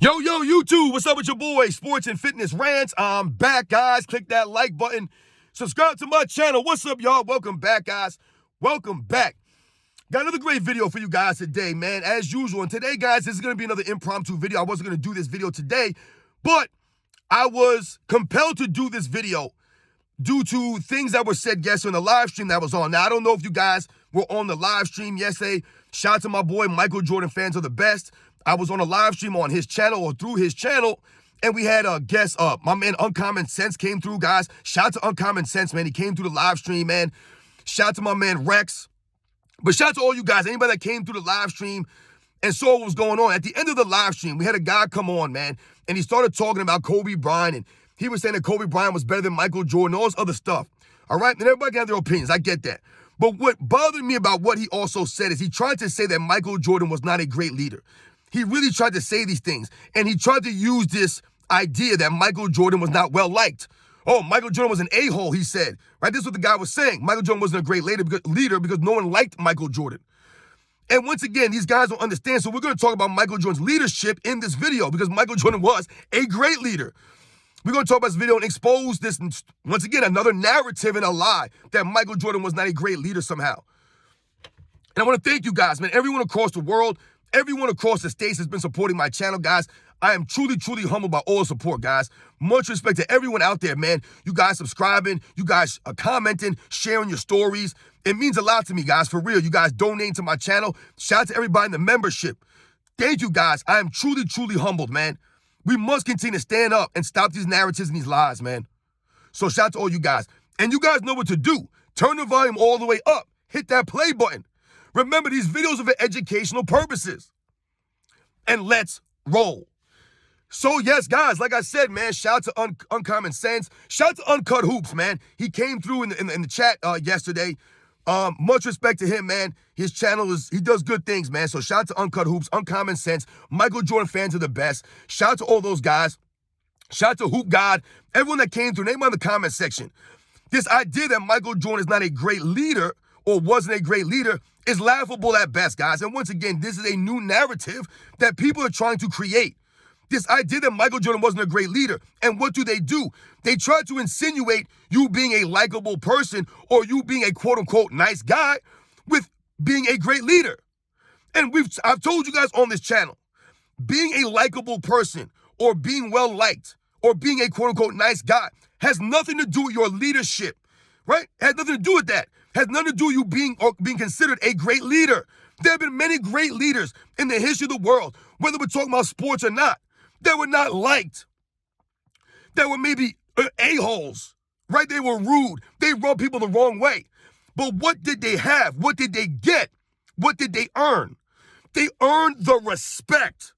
Yo, YouTube, what's up with your boy, Sports and Fitness Rants? I'm back, guys. Click that like button. Subscribe to my channel. What's up, y'all? Welcome back, guys. Welcome back. Got another great video for you guys today, man, as usual. And today, guys, this is going to be another impromptu video. I wasn't going to do this video today, but I was compelled to do this video due to things that were said yesterday on the live stream that was on. Now, I don't know if you guys were on the live stream yesterday. Shout out to my boy, Michael Jordan fans are the best. I was on a live stream on his channel or through his channel, and we had a guest up. My man Uncommon Sense came through, guys. Shout out to Uncommon Sense, man. He came through the live stream, man. Shout out to my man Rex. But shout out to all you guys, anybody that came through the live stream and saw what was going on. At the end of the live stream, we had a guy come on, man, and he started talking about Kobe Bryant, and he was saying that Kobe Bryant was better than Michael Jordan, all this other stuff. All right? And everybody can have their opinions. I get that. But what bothered me about what he also said is he tried to say that Michael Jordan was not a great leader. He really tried to say these things, and he tried to use this idea that Michael Jordan was not well-liked. Oh, Michael Jordan was an a-hole, he said. Right? This is what the guy was saying. Michael Jordan wasn't a great leader because no one liked Michael Jordan. And once again, these guys don't understand, so we're going to talk about Michael Jordan's leadership in this video because Michael Jordan was a great leader. We're going to talk about this video and expose this, once again, another narrative and a lie that Michael Jordan was not a great leader somehow. And I want to thank you guys, man. Everyone across the world, everyone across the states has been supporting my channel, guys. I am truly, truly humbled by all the support, guys. Much respect to everyone out there, man. You guys subscribing, you guys commenting, sharing your stories. It means a lot to me, guys, for real. You guys donating to my channel. Shout out to everybody in the membership. Thank you, guys. I am truly, truly humbled, man. We must continue to stand up and stop these narratives and these lies, man. So shout out to all you guys. And you guys know what to do. Turn the volume all the way up. Hit that play button. Remember, these videos are for educational purposes. And let's roll. So, yes, guys, like I said, man, shout out to Uncommon Sense. Shout out to Uncut Hoops, man. He came through in the chat yesterday. Much respect to him, man. His channel he does good things, man. So shout out to Uncut Hoops, Uncommon Sense. Michael Jordan fans are the best. Shout out to all those guys. Shout out to Hoop God. Everyone that came through, name on the comment section. This idea that Michael Jordan is not a great leader or wasn't a great leader is laughable at best, guys. And once again, this is a new narrative that people are trying to create. This idea that Michael Jordan wasn't a great leader. And what do? They try to insinuate you being a likable person or you being a quote-unquote nice guy with being a great leader. And I've told you guys on this channel, being a likable person or being well-liked or being a quote-unquote nice guy has nothing to do with your leadership, right? It has nothing to do with that. It has nothing to do with you being considered a great leader. There have been many great leaders in the history of the world, whether we're talking about sports or not, that were not liked, that were maybe a-holes, right? They were rude. They rubbed people the wrong way. But what did they have? What did they get? What did they earn? They earned the respect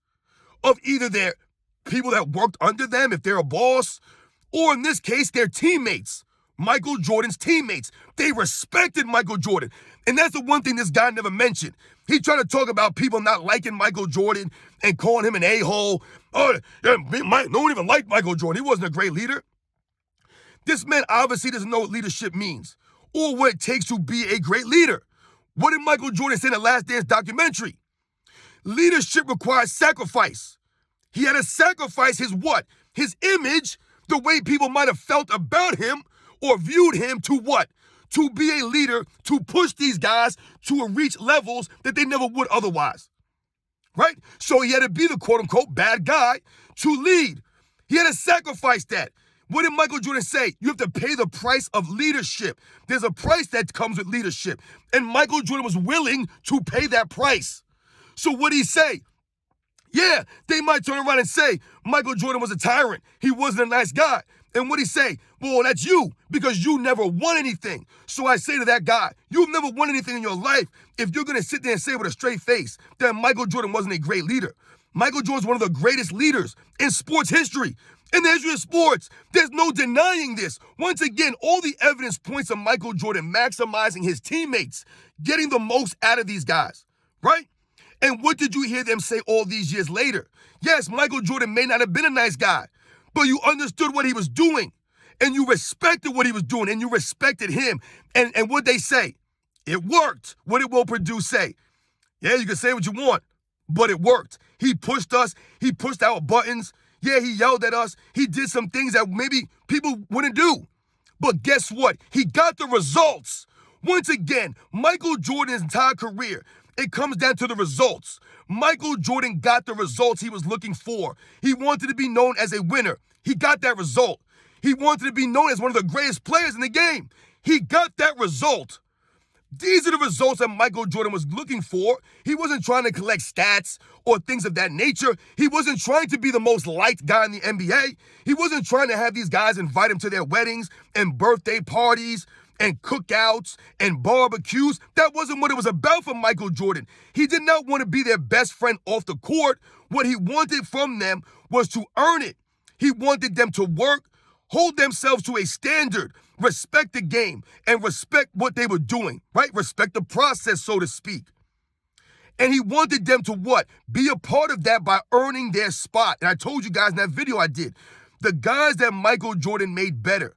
of either their people that worked under them, if they're a boss, or in this case, their teammates, Michael Jordan's teammates. They respected Michael Jordan. And that's the one thing this guy never mentioned. He tried to talk about people not liking Michael Jordan and calling him an a-hole. Oh, no one even liked Michael Jordan. He wasn't a great leader. This man obviously doesn't know what leadership means or what it takes to be a great leader. What did Michael Jordan say in the Last Dance documentary? Leadership requires sacrifice. He had to sacrifice his what? His image, the way people might have felt about him or viewed him to what? To be a leader, to push these guys to reach levels that they never would otherwise, right? So he had to be the quote-unquote bad guy to lead. He had to sacrifice that. What did Michael Jordan say? You have to pay the price of leadership. There's a price that comes with leadership, and Michael Jordan was willing to pay that price. So what did he say? Yeah, they might turn around and say Michael Jordan was a tyrant. He wasn't a nice guy. And what did he say? Well, that's you, because you never won anything. So I say to that guy, you've never won anything in your life if you're going to sit there and say with a straight face that Michael Jordan wasn't a great leader. Michael Jordan's one of the greatest leaders in sports history. In the history of sports, there's no denying this. Once again, all the evidence points to Michael Jordan maximizing his teammates, getting the most out of these guys, right? And what did you hear them say all these years later? Yes, Michael Jordan may not have been a nice guy, but you understood what he was doing, and you respected what he was doing, and you respected him. And what they say, it worked. What did Will Perdue say? Yeah, you can say what you want, but it worked. He pushed us. he pushed out buttons. Yeah, he yelled at us. He did some things that maybe people wouldn't do. But guess what? He got the results. Once again, Michael Jordan's entire career, it comes down to the results. Michael Jordan got the results he was looking for. He wanted to be known as a winner. He got that result. He wanted to be known as one of the greatest players in the game. He got that result. These are the results that Michael Jordan was looking for. He wasn't trying to collect stats or things of that nature. He wasn't trying to be the most liked guy in the NBA. He wasn't trying to have these guys invite him to their weddings and birthday parties and cookouts and barbecues. That wasn't what it was about for Michael Jordan. He did not want to be their best friend off the court. What he wanted from them was to earn it. He wanted them to work, hold themselves to a standard, respect the game, and respect what they were doing, right? Respect the process, so to speak. And he wanted them to what? Be a part of that by earning their spot. And I told you guys in that video I did, the guys that Michael Jordan made better,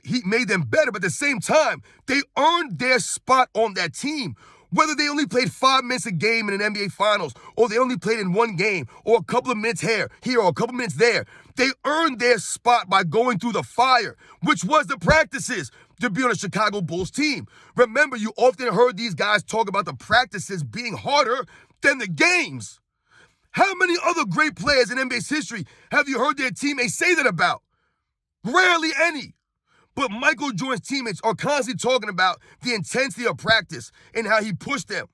he made them better, but at the same time, they earned their spot on that team. Whether they only played 5 minutes a game in an NBA Finals, or they only played in one game, or a couple of minutes here or a couple of minutes there, they earned their spot by going through the fire, which was the practices to be on a Chicago Bulls team. Remember, you often heard these guys talk about the practices being harder than the games. How many other great players in NBA's history have you heard their teammates say that about? Rarely any. But Michael Jordan's teammates are constantly talking about the intensity of practice and how he pushed them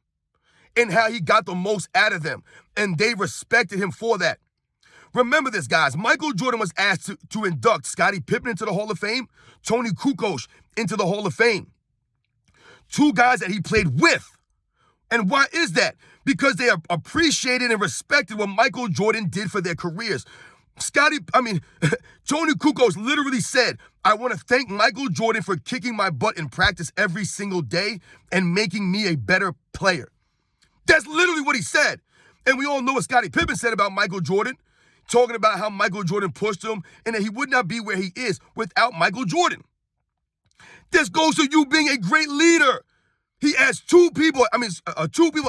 and how he got the most out of them. And they respected him for that. Remember this, guys. Michael Jordan was asked to induct Scottie Pippen into the Hall of Fame, Tony Kukoc into the Hall of Fame. 2 guys that he played with. And why is that? Because they appreciated and respected what Michael Jordan did for their careers. Tony Kukoc literally said, I want to thank Michael Jordan for kicking my butt in practice every single day and making me a better player. That's literally what he said. And we all know what Scottie Pippen said about Michael Jordan, talking about how Michael Jordan pushed him and that he would not be where he is without Michael Jordan. This goes to you being a great leader. He asked 2 people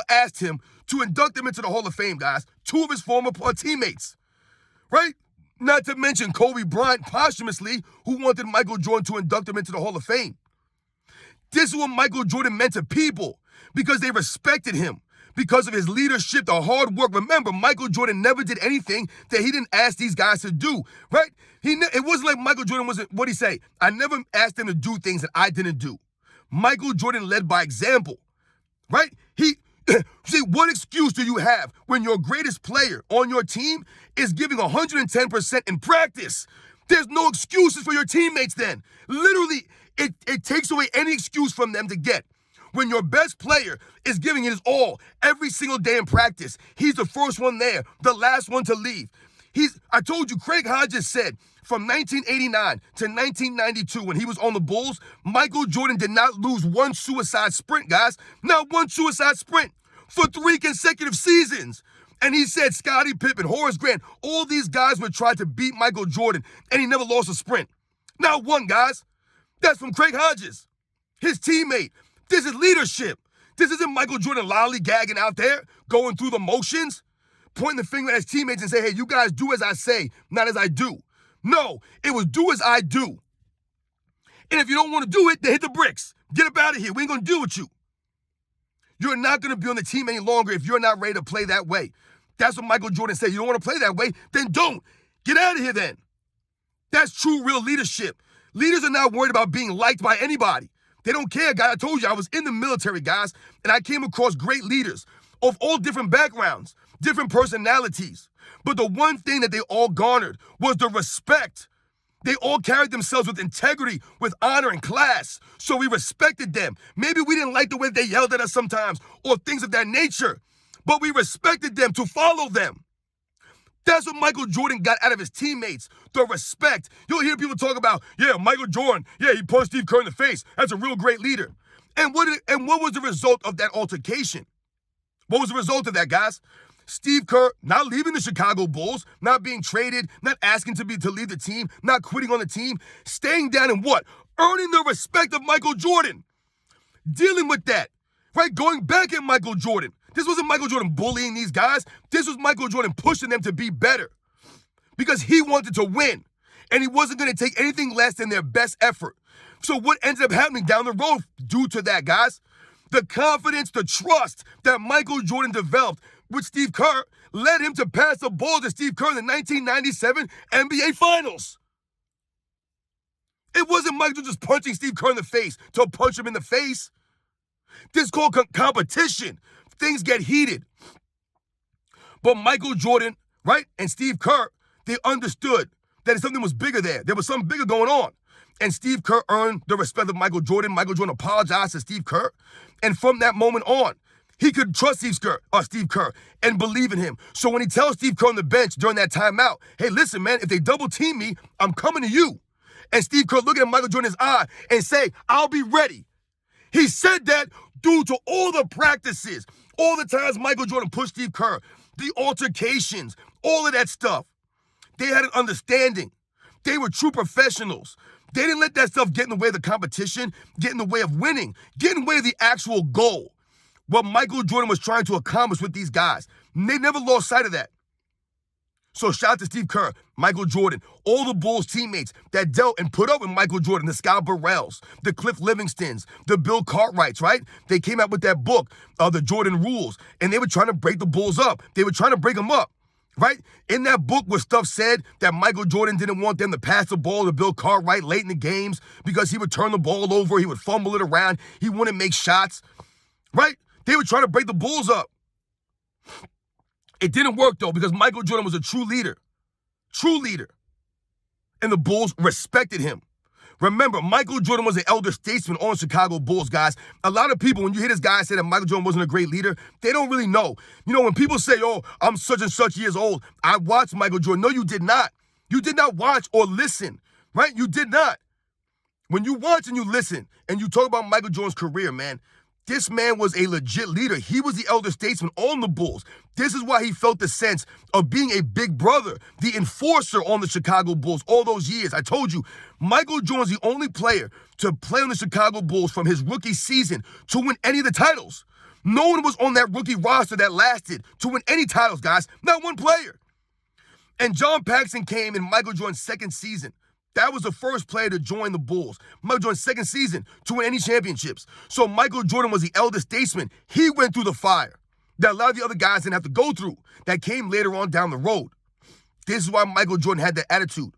asked him to induct him into the Hall of Fame, guys. 2 of his former teammates. Right? Not to mention Kobe Bryant posthumously, who wanted Michael Jordan to induct him into the Hall of Fame. This is what Michael Jordan meant to people because they respected him, because of his leadership, the hard work. Remember, Michael Jordan never did anything that he didn't ask these guys to do, right? It wasn't like Michael Jordan wasn't, what'd he say? I never asked them to do things that I didn't do. Michael Jordan led by example, right? See, what excuse do you have when your greatest player on your team is giving 110% in practice? There's no excuses for your teammates then. Literally, it takes away any excuse from them to get. When your best player is giving his all every single day in practice, he's the first one there, the last one to leave. I told you, Craig Hodges said from 1989 to 1992 when he was on the Bulls, Michael Jordan did not lose one suicide sprint, guys. Not one suicide sprint for 3 consecutive seasons. And he said Scottie Pippen, Horace Grant, all these guys would try to beat Michael Jordan, and he never lost a sprint. Not one, guys. That's from Craig Hodges, his teammate. This is leadership. This isn't Michael Jordan lollygagging out there, going through the motions, pointing the finger at his teammates and say, hey, you guys do as I say, not as I do. No, it was do as I do. And if you don't want to do it, then hit the bricks. Get up out of here. We ain't going to deal with you. You're not going to be on the team any longer if you're not ready to play that way. That's what Michael Jordan said. You don't want to play that way? Then don't. Get out of here then. That's true, real leadership. Leaders are not worried about being liked by anybody. They don't care, guys. I told you I was in the military, guys, and I came across great leaders of all different backgrounds, different personalities. But the one thing that they all garnered was the respect. They all carried themselves with integrity, with honor and class. So we respected them. Maybe we didn't like the way they yelled at us sometimes or things of that nature, but we respected them to follow them. That's what Michael Jordan got out of his teammates, the respect. You'll hear people talk about, yeah, Michael Jordan, yeah, he punched Steve Kerr in the face. That's a real great leader. And what was the result of that altercation? What was the result of that, guys? Steve Kerr not leaving the Chicago Bulls, not being traded, not asking to leave the team, not quitting on the team, staying down and what? Earning the respect of Michael Jordan. Dealing with that, right? Going back at Michael Jordan. This wasn't Michael Jordan bullying these guys. This was Michael Jordan pushing them to be better because he wanted to win, and he wasn't going to take anything less than their best effort. So what ended up happening down the road due to that, guys? The confidence, the trust that Michael Jordan developed with Steve Kerr led him to pass the ball to Steve Kerr in the 1997 NBA Finals. It wasn't Michael just punching Steve Kerr in the face to punch him in the face. This is called competition. Things get heated. But Michael Jordan, right, and Steve Kerr, they understood that something was bigger there. There was something bigger going on. And Steve Kerr earned the respect of Michael Jordan. Michael Jordan apologized to Steve Kerr. And from that moment on, he could trust Steve Kerr and believe in him. So when he tells Steve Kerr on the bench during that timeout, hey, listen, man, if they double team me, I'm coming to you. And Steve Kerr look at Michael Jordan's eye and say, I'll be ready. He said that due to all the practices, all the times Michael Jordan pushed Steve Kerr, the altercations, all of that stuff. They had an understanding. They were true professionals. They didn't let that stuff get in the way of the competition, get in the way of winning, get in the way of the actual goal. What Michael Jordan was trying to accomplish with these guys. And they never lost sight of that. So shout out to Steve Kerr, Michael Jordan, all the Bulls teammates that dealt and put up with Michael Jordan, the Scott Burrells, the Cliff Livingstons, the Bill Cartwrights, right? They came out with that book, The Jordan Rules, and they were trying to break the Bulls up. They were trying to break them up, right? In that book was stuff said that Michael Jordan didn't want them to pass the ball to Bill Cartwright late in the games because he would turn the ball over, he would fumble it around, he wouldn't make shots, right? They were trying to break the Bulls up. It didn't work, though, because Michael Jordan was a true leader. And the Bulls respected him. Remember, Michael Jordan was an elder statesman on the Chicago Bulls, guys. A lot of people, when you hear this guy say that Michael Jordan wasn't a great leader, they don't really know. You know, when people say, oh, I'm such and such years old, I watched Michael Jordan. No, you did not. You did not watch or listen, right? You did not. When you watch and you listen and you talk about Michael Jordan's career, man, this man was a legit leader. He was the elder statesman on the Bulls. This is why he felt the sense of being a big brother, the enforcer on the Chicago Bulls all those years. I told you, Michael Jordan's the only player to play on the Chicago Bulls from his rookie season to win any of the titles. No one was on that rookie roster that lasted to win any titles, guys. Not one player. And John Paxson came in Michael Jordan's second season. That was the first player to join the Bulls. Michael Jordan's second season to win any championships. So Michael Jordan was the elder statesman. He went through the fire that a lot of the other guys didn't have to go through, that came later on down the road. This is why Michael Jordan had that attitude.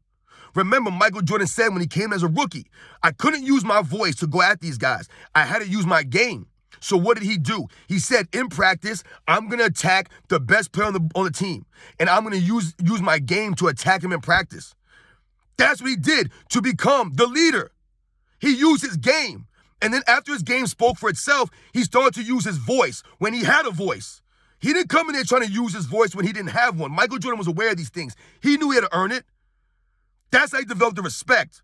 Remember, Michael Jordan said when he came as a rookie, I couldn't use my voice to go at these guys. I had to use my game. So what did he do? He said, in practice, I'm going to attack the best player on the team, and I'm going to use my game to attack him in practice. That's what he did to become the leader. He used his game. And then after his game spoke for itself, he started to use his voice when he had a voice. He didn't come in there trying to use his voice when he didn't have one. Michael Jordan was aware of these things. He knew he had to earn it. That's how he developed the respect.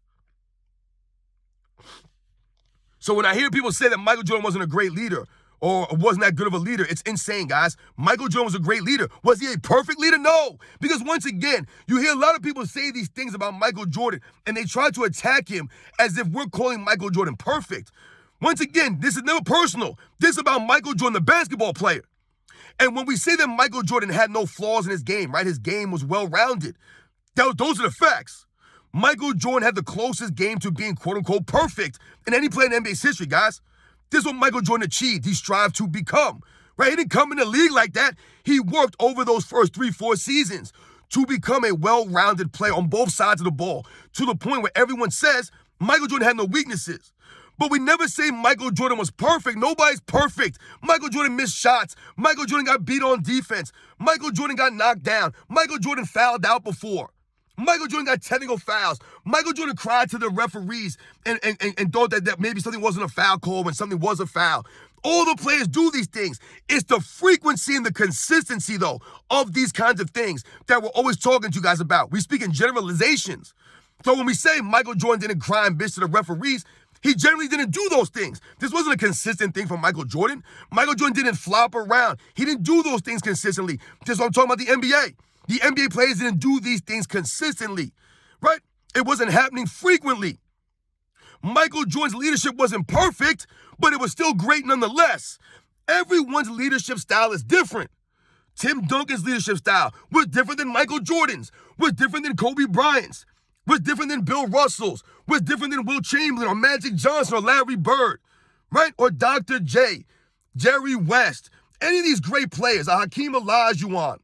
So when I hear people say that Michael Jordan wasn't a great leader or wasn't that good of a leader, it's insane, guys. Michael Jordan was a great leader. Was he a perfect leader? No. Because once again, you hear a lot of people say these things about Michael Jordan, and they try to attack him as if we're calling Michael Jordan perfect. Once again, this is never personal. This is about Michael Jordan, the basketball player. And when we say that Michael Jordan had no flaws in his game, right? His game was well-rounded. Those are the facts. Michael Jordan had the closest game to being quote-unquote perfect in any player in NBA's history, guys. This is what Michael Jordan achieved. He strived to become, right? He didn't come in the league like that. He worked over those first 3-4 seasons to become a well-rounded player on both sides of the ball, to the point where everyone says Michael Jordan had no weaknesses. But we never say Michael Jordan was perfect. Nobody's perfect. Michael Jordan missed shots. Michael Jordan got beat on defense. Michael Jordan got knocked down. Michael Jordan fouled out before. Michael Jordan got technical fouls. Michael Jordan cried to the referees and thought that maybe something wasn't a foul call when something was a foul. All the players do these things. It's the frequency and the consistency, though, of these kinds of things that we're always talking to you guys about. We speak in generalizations. So when we say Michael Jordan didn't cry and bitch to the referees, he generally didn't do those things. This wasn't a consistent thing for Michael Jordan. Michael Jordan didn't flop around. He didn't do those things consistently. Just what I'm talking about the NBA. The NBA players didn't do these things consistently, right? It wasn't happening frequently. Michael Jordan's leadership wasn't perfect, but it was still great nonetheless. Everyone's leadership style is different. Tim Duncan's leadership style was different than Michael Jordan's, was different than Kobe Bryant's, was different than Bill Russell's, was different than Will Chamberlain or Magic Johnson or Larry Bird, right? Or Dr. J, Jerry West, any of these great players, Hakeem Olajuwon.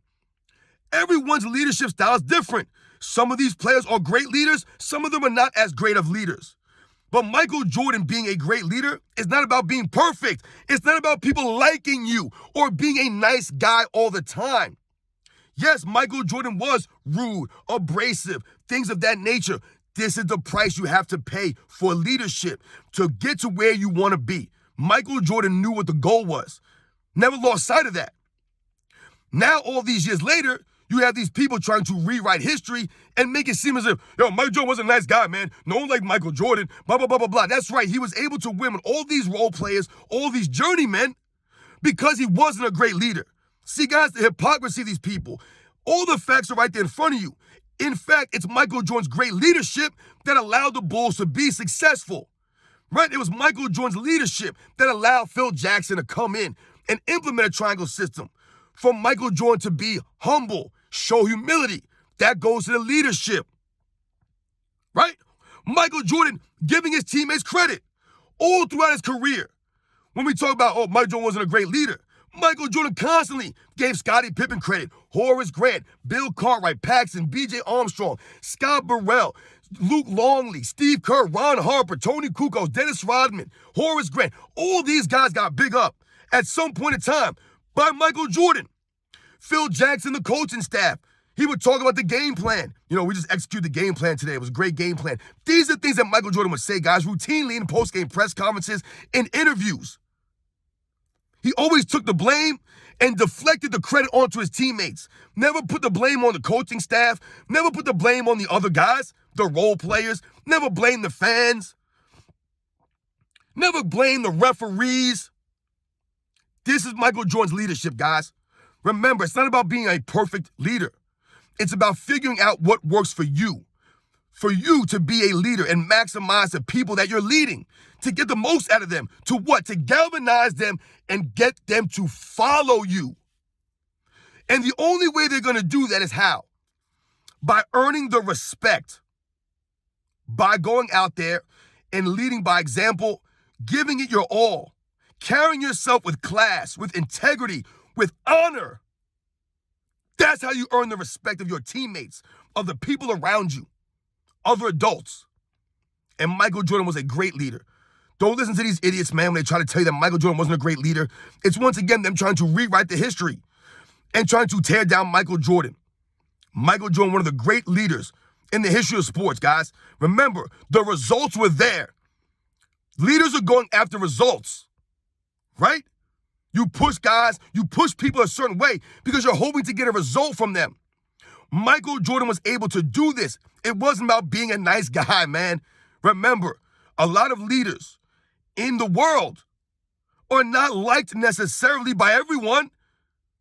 Everyone's leadership style is different. Some of these players are great leaders. Some of them are not as great of leaders. But Michael Jordan being a great leader is not about being perfect. It's not about people liking you or being a nice guy all the time. Yes, Michael Jordan was rude, abrasive, things of that nature. This is the price you have to pay for leadership to get to where you want to be. Michael Jordan knew what the goal was. Never lost sight of that. Now, all these years later, you have these people trying to rewrite history and make it seem as if, Michael Jordan was a nice guy, man. No one liked Michael Jordan, blah, blah, blah, blah, blah. That's right. He was able to win with all these role players, all these journeymen, because he wasn't a great leader. See, guys, the hypocrisy of these people. All the facts are right there in front of you. In fact, it's Michael Jordan's great leadership that allowed the Bulls to be successful, right? It was Michael Jordan's leadership that allowed Phil Jackson to come in and implement a triangle system. For Michael Jordan to be humble, show humility, that goes to the leadership, right? Michael Jordan giving his teammates credit all throughout his career. When we talk about, Michael Jordan wasn't a great leader, Michael Jordan constantly gave Scottie Pippen credit, Horace Grant, Bill Cartwright, Paxson, B.J. Armstrong, Scott Burrell, Luke Longley, Steve Kerr, Ron Harper, Tony Kukoc, Dennis Rodman, Horace Grant. All these guys got big up at some point in time by Michael Jordan. Phil Jackson, the coaching staff, he would talk about the game plan. We just executed the game plan today. It was a great game plan. These are things that Michael Jordan would say, guys, routinely in post-game press conferences and interviews. He always took the blame and deflected the credit onto his teammates. Never put the blame on the coaching staff. Never put the blame on the other guys, the role players. Never blame the fans. Never blame the referees. This is Michael Jordan's leadership, guys. Remember, it's not about being a perfect leader. It's about figuring out what works for you to be a leader and maximize the people that you're leading, to get the most out of them, to what? To galvanize them and get them to follow you. And the only way they're going to do that is how? By earning the respect, by going out there and leading by example, giving it your all, carrying yourself with class, with integrity, with honor. That's how you earn the respect of your teammates, of the people around you, other adults. And Michael Jordan was a great leader. Don't listen to these idiots, man, when they try to tell you that Michael Jordan wasn't a great leader. It's once again them trying to rewrite the history and trying to tear down Michael Jordan. Michael Jordan, one of the great leaders in the history of sports, guys. Remember, the results were there. Leaders are going after results, right? You push guys, you push people a certain way because you're hoping to get a result from them. Michael Jordan was able to do this. It wasn't about being a nice guy, man. Remember, a lot of leaders in the world are not liked necessarily by everyone.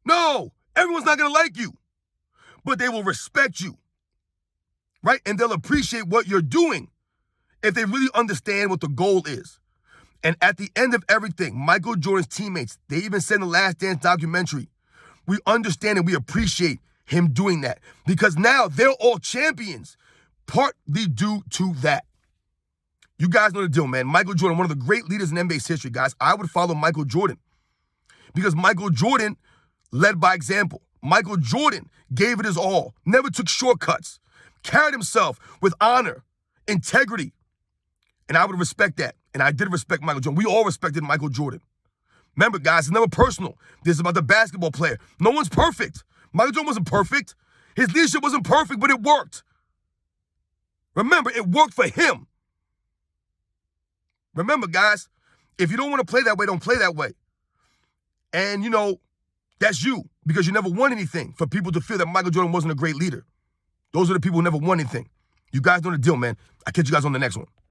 No, everyone's not going to like you, but they will respect you, right? And they'll appreciate what you're doing if they really understand what the goal is. And at the end of everything, Michael Jordan's teammates, they even said in the Last Dance documentary, we understand and we appreciate him doing that because now they're all champions, partly due to that. You guys know the deal, man. Michael Jordan, one of the great leaders in NBA's history, guys. I would follow Michael Jordan because Michael Jordan led by example. Michael Jordan gave it his all, never took shortcuts, carried himself with honor, integrity, and I would respect that. And I did respect Michael Jordan. We all respected Michael Jordan. Remember, guys, it's never personal. This is about the basketball player. No one's perfect. Michael Jordan wasn't perfect. His leadership wasn't perfect, but it worked. Remember, it worked for him. Remember, guys, if you don't want to play that way, don't play that way. And, that's you because you never won anything for people to feel that Michael Jordan wasn't a great leader. Those are the people who never won anything. You guys know the deal, man. I'll catch you guys on the next one.